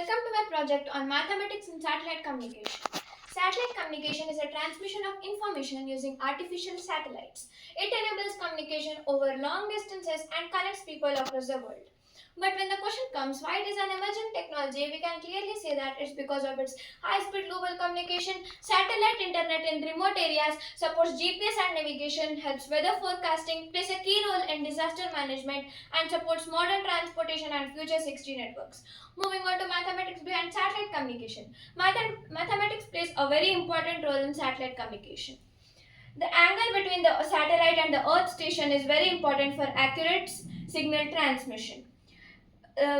Welcome to my project on mathematics and satellite communication. Satellite communication is a transmission of information using artificial satellites. It enables communication over long distances and connects people across the world. But when the question comes why it is an emerging technology, we can clearly say that it's because of its high-speed global communication. Satellite internet in remote areas supports GPS and navigation, helps weather forecasting, plays a key role in disaster management, and supports modern transportation and future 6G networks. Moving on to mathematics behind satellite communication. Mathematics plays a very important role in satellite communication. The angle between the satellite and the Earth station is very important for accurate signal transmission.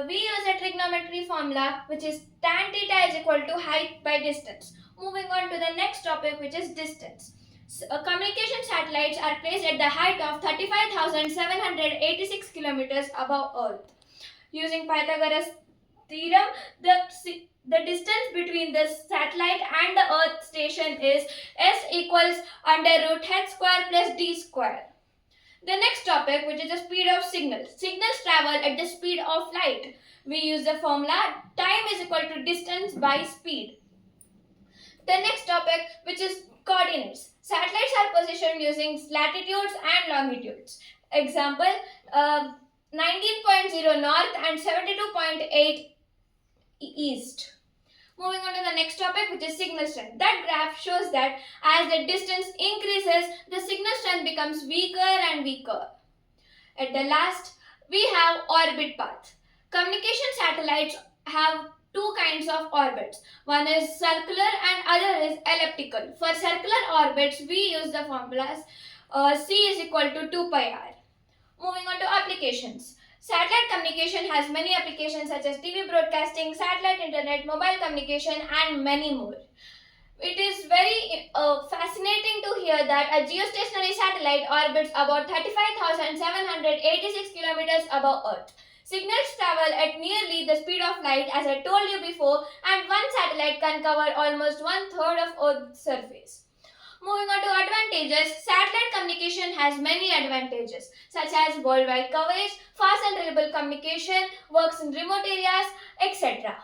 We use a trigonometry formula which is tan theta is equal to height by distance. Moving on to the next topic, which is distance. Communication satellites are placed at the height of 35,786 kilometers above Earth. Using Pythagoras theorem, the distance between the satellite and the Earth station is S equals under root h square plus d square. The next topic, which is the speed of signals. Signals travel at the speed of light. We use the formula time is equal to distance by speed. The next topic, which is coordinates. Satellites are positioned using latitudes and longitudes. Example, 19.0 north and 72.8 east. Moving on to the next topic, which is signal strength. That graph shows that as the distance increases, the signal strength becomes weaker and weaker. At the last, we have orbit path. Communication satellites have two kinds of orbits. One is circular and other is elliptical. For circular orbits, we use the formulas c is equal to 2 pi r. Moving on to applications. Satellite communication has many applications such as TV broadcasting, satellite internet, mobile communication, and many more. It is very fascinating to hear that a geostationary satellite orbits about 35,786 kilometers above Earth. Signals travel at nearly the speed of light, as I told you before, and one satellite can cover almost one-third of Earth's surface. Moving on to advantages, satellite communication has many advantages such as worldwide coverage, fast and reliable communication, works in remote areas, etc.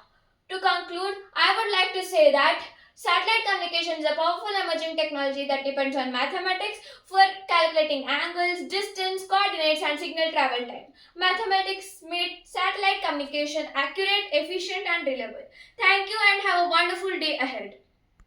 To conclude, I would like to say that satellite communication is a powerful emerging technology that depends on mathematics for calculating angles, distance, coordinates, and signal travel time. Mathematics made satellite communication accurate, efficient, and reliable. Thank you and have a wonderful day ahead.